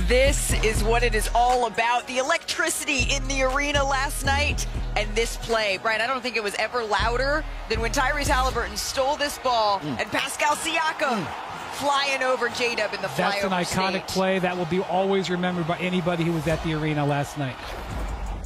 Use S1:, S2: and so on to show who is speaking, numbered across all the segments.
S1: This is what it is all about. The electricity in the arena last night and this play. Brian, I don't think it was ever louder than when Tyrese Haliburton stole this ball and Pascal Siakam flying over J-Dub in the flyover.
S2: That's an iconic play that will be always remembered by anybody who was at the arena last night.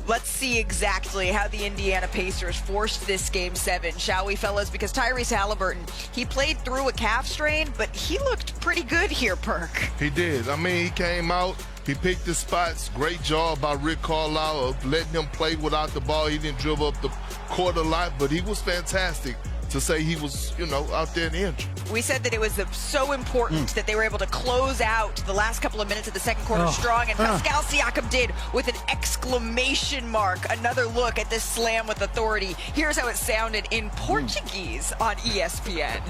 S1: Let's see exactly how the Indiana Pacers forced this Game 7, shall we, fellas? Because Tyrese Haliburton, he played through a calf strain, but he looked pretty good here, Perk.
S3: He did. I mean, he came out, he picked his spots. Great job by Rick Carlisle of letting him play without the ball. He didn't dribble up the court a lot, but he was fantastic to say he was, out there in the entry.
S1: We said that it was so important that they were able to close out the last couple of minutes of the second quarter strong, and Pascal Siakam did with an exclamation mark. Another look at this slam with authority. Here's how it sounded in Portuguese on ESPN.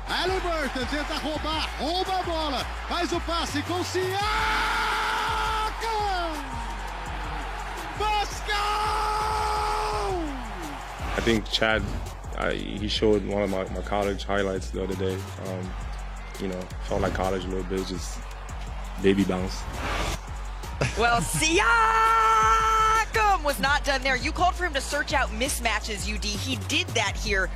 S4: Haliburton tenta roubar, rouba a bola, faz o passe com Siakam! Pascal!
S5: I think Chad, he showed one of my college highlights the other day. Felt like college a little bit, just baby bounce.
S1: Well, Siakam was not done there. You called for him to search out mismatches, UD. He did that here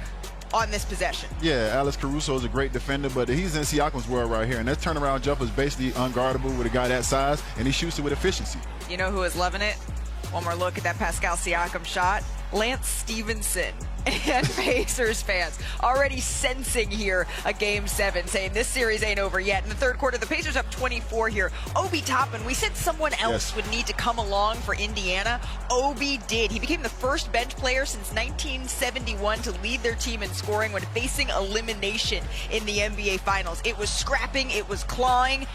S1: on this possession.
S6: Yeah, Alex Caruso is a great defender, but he's in Siakam's world right here. And that turnaround jumper is basically unguardable with a guy that size, and he shoots it with efficiency.
S1: You know who is loving it? One more look at that Pascal Siakam shot. Lance Stevenson and Pacers fans already sensing here a Game 7, saying this series ain't over yet. In the third quarter, the Pacers up 24 here. Obi Toppin, we said someone else would need to come along for Indiana. Obi did. He became the first bench player since 1971 to lead their team in scoring when facing elimination in the NBA Finals. It was scrapping, it was clawing.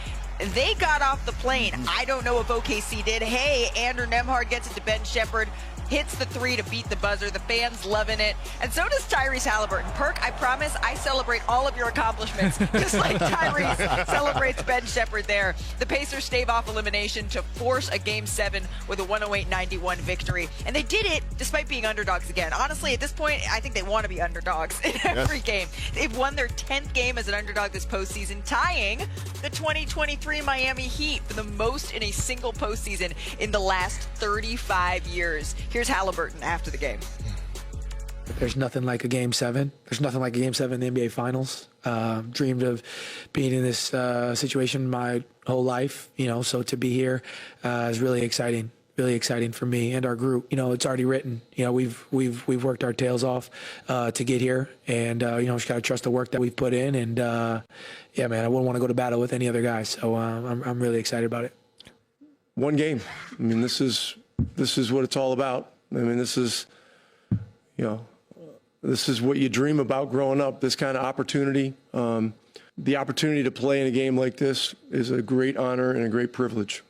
S1: They got off the plane. I don't know if OKC did. Hey, Andrew Nembhard gets it to Ben Shepherd, hits the three to beat the buzzer. The fans loving it. And so does Tyrese Haliburton. Perk, I promise I celebrate all of your accomplishments, just like Tyrese celebrates Ben Shepherd there. The Pacers stave off elimination to force a Game 7 with a 108-91 victory. And they did it despite being underdogs again. Honestly, at this point, I think they want to be underdogs in every game. They've won their 10th game as an underdog this postseason, tying the 2023 Miami Heat for the most in a single postseason in the last 35 years. Here's Haliburton after the game.
S7: There's nothing like a Game 7. There's nothing like a Game 7 in the NBA Finals. Dreamed of being in this situation my whole life, so to be here is really exciting for me and our group. It's already written. We've worked our tails off to get here, and just got to trust the work that we've put in. And yeah, man, I wouldn't want to go to battle with any other guys. So I'm really excited about it.
S5: One game. I mean, this is what it's all about. I mean, this is what you dream about growing up, this kind of opportunity. The opportunity to play in a game like this is a great honor and a great privilege.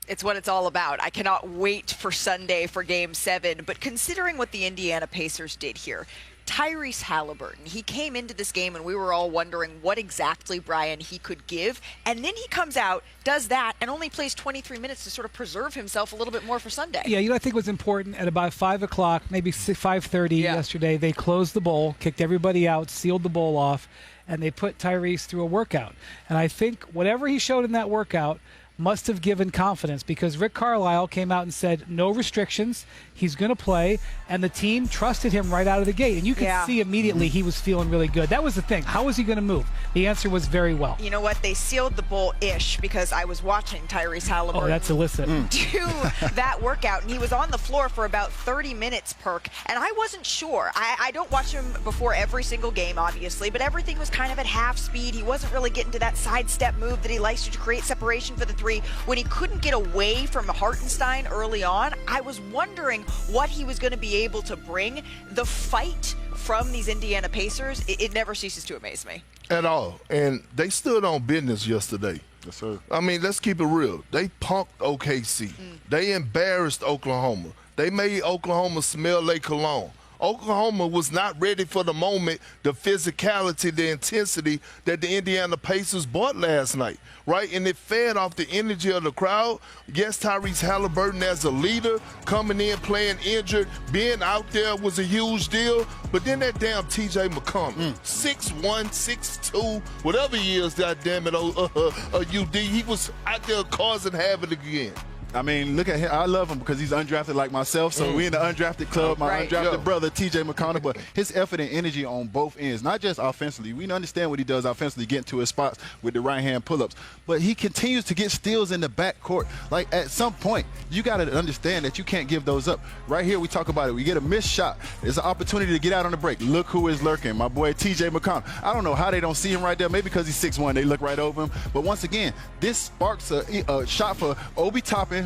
S1: It's what it's all about. I cannot wait for Sunday for Game 7. But considering what the Indiana Pacers did here, Tyrese Haliburton, he came into this game and we were all wondering what exactly, Brian, he could give. And then he comes out, does that, and only plays 23 minutes to sort of preserve himself a little bit more for Sunday.
S2: Yeah, I think was important at about 5 o'clock, maybe 5:30 yesterday, they closed the bowl, kicked everybody out, sealed the bowl off, and they put Tyrese through a workout. And I think whatever he showed in that workout must have given confidence, because Rick Carlisle came out and said no restrictions, he's going to play, and the team trusted him right out of the gate. And you can see immediately he was feeling really good. That was the thing. How was he going to move? The answer was very well.
S1: You know what? They sealed the bowl-ish because I was watching Tyrese Haliburton
S2: that's illicit.
S1: do that workout, and he was on the floor for about 30 minutes, Perk, and I wasn't sure. I don't watch him before every single game, obviously, but everything was kind of at half speed. He wasn't really getting to that sidestep move that he likes to create separation for the three. When he couldn't get away from Hartenstein early on, I was wondering what he was going to be able to bring. The fight from these Indiana Pacers, it never ceases to amaze me.
S3: At all. And they stood on business yesterday.
S6: Yes, sir.
S3: I mean, let's keep it real. They punked OKC. They embarrassed Oklahoma. They made Oklahoma smell like cologne. Oklahoma was not ready for the moment, the physicality, the intensity that the Indiana Pacers brought last night, right? And it fed off the energy of the crowd. Yes, Tyrese Halliburton as a leader, coming in, playing injured, being out there was a huge deal. But then that damn T.J. McConnell, 6'1", 6'2", whatever he is, goddammit, UD, he was out there causing havoc again.
S6: I mean, look at him. I love him because he's undrafted like myself. So we in the undrafted club. My undrafted brother, T.J. McConnell. But his effort and energy on both ends, not just offensively. We understand what he does offensively, getting to his spots with the right-hand pull-ups. But he continues to get steals in the backcourt. Like, at some point, you got to understand that you can't give those up. Right here, we talk about it. We get a missed shot. There's an opportunity to get out on the break. Look who is lurking. My boy, T.J. McConnell. I don't know how they don't see him right there. Maybe because he's 6'1", they look right over him. But once again, this sparks a shot for Obi Toppin.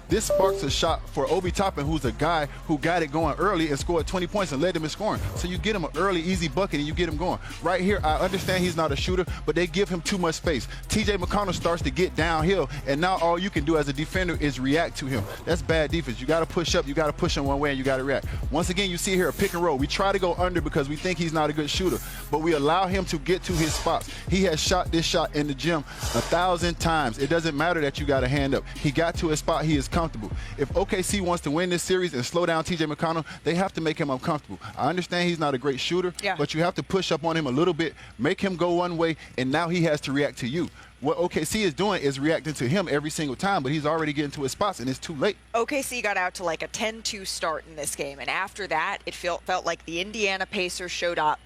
S6: This sparks a shot for Obi Toppin, who's a guy who got it going early and scored 20 points and led them in scoring. So you get him an early, easy bucket, and you get him going. Right here, I understand he's not a shooter, but they give him too much space. T.J. McConnell starts to get downhill, and now all you can do as a defender is react to him. That's bad defense. You got to push up, you got to push him one way, and you got to react. Once again, you see here a pick and roll. We try to go under because we think he's not a good shooter, but we allow him to get to his spots. He has shot this shot in the gym 1,000 times. It doesn't matter that you got a hand up. He got to his spot. He is comfortable. If OKC wants to win this series and slow down T.J. McConnell, they have to make him uncomfortable. I understand he's not a great shooter, but you have to push up on him a little bit, make him go one way, and now he has to react to you. What OKC is doing is reacting to him every single time, but he's already getting to his spots, and it's too late.
S1: OKC got out to like a 10-2 start in this game, and after that, it felt like the Indiana Pacers showed up,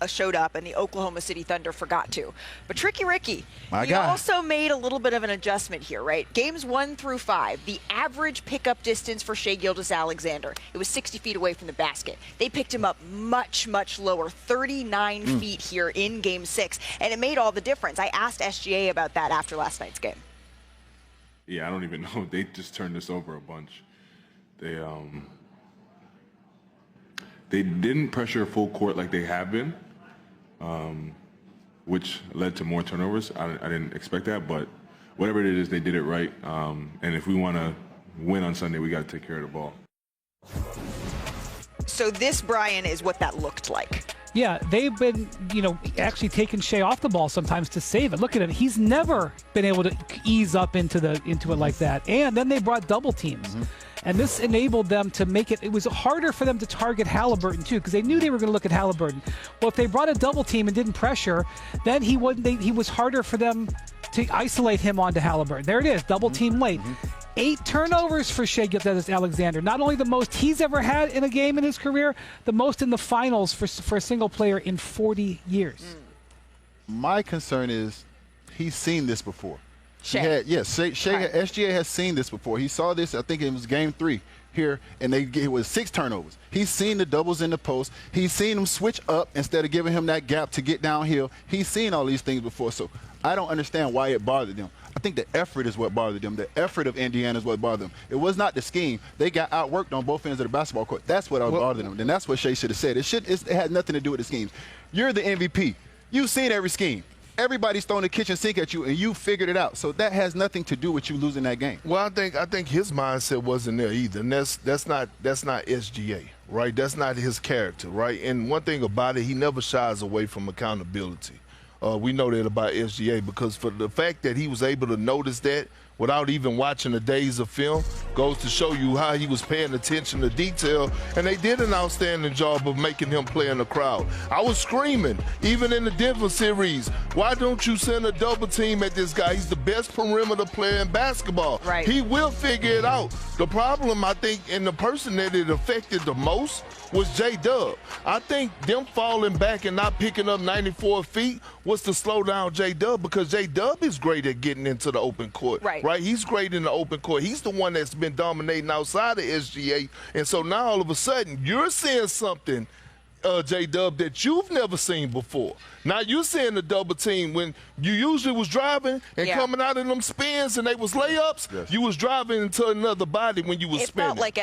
S1: and the Oklahoma City Thunder forgot to. But Tricky Ricky, he also made a little bit of an adjustment here, right? Games 1 through 5, the average pickup distance for Shai Gilgeous-Alexander, it was 60 feet away from the basket. They picked him up much, much lower, 39 feet here in Game 6, and it made all the difference. I asked SGA about that after last night's game.
S8: Yeah, I don't even know. They just turned this over a bunch. They didn't pressure full court like they have been, which led to more turnovers. I didn't expect that, but whatever it is, they did it right. And if we want to win on Sunday, we got to take care of the ball.
S1: So this, Brian, is what that looked like.
S2: Yeah, they've been, actually taking Shai off the ball sometimes to save it. Look at him; he's never been able to ease up into it like that. And then they brought double teams, and this enabled them to make it. It was harder for them to target Halliburton too, because they knew they were going to look at Halliburton. Well, if they brought a double team and didn't pressure, then he was harder for them to isolate him onto Halliburton. There it is, double team late. 8 turnovers for Shai Gilgeous-Alexander. Not only the most he's ever had in a game in his career, the most in the finals for a single player in 40 years.
S6: My concern is he's seen this before.
S1: Shai.
S6: SGA has seen this before. He saw this, I think it was Game 3 here, and it was 6 turnovers. He's seen the doubles in the post. He's seen them switch up instead of giving him that gap to get downhill. He's seen all these things before, so I don't understand why it bothered them. I think the effort is what bothered them. The effort of Indiana is what bothered them. It was not the scheme. They got outworked on both ends of the basketball court. That's what bothered them. And that's what Shai should have said. It had nothing to do with the schemes. You're the MVP. You've seen every scheme. Everybody's throwing the kitchen sink at you, and you figured it out. So that has nothing to do with you losing that game.
S3: Well, I think his mindset wasn't there either. And that's not SGA, right? That's not his character, right? And one thing about it, he never shies away from accountability. We know that about SGA because for the fact that he was able to notice that without even watching the days of film goes to show you how he was paying attention to detail, and they did an outstanding job of making him play in the crowd. I was screaming, even in the Denver series, why don't you send a double team at this guy? He's the best perimeter player in basketball.
S1: Right.
S3: He will figure it out. The problem, I think, and the person that it affected the most was J-Dub. I think them falling back and not picking up 94 feet was to slow down J-Dub because J-Dub is great at getting into the open court. Right. He's great in the open court. He's the one that's been dominating outside of SGA. And so now all of a sudden you're seeing something, J-Dub, that you've never seen before. Now you're seeing the double team when you usually was driving and coming out of them spins and they was layups. Yes. You was driving into another body when you was spinning.
S1: It felt like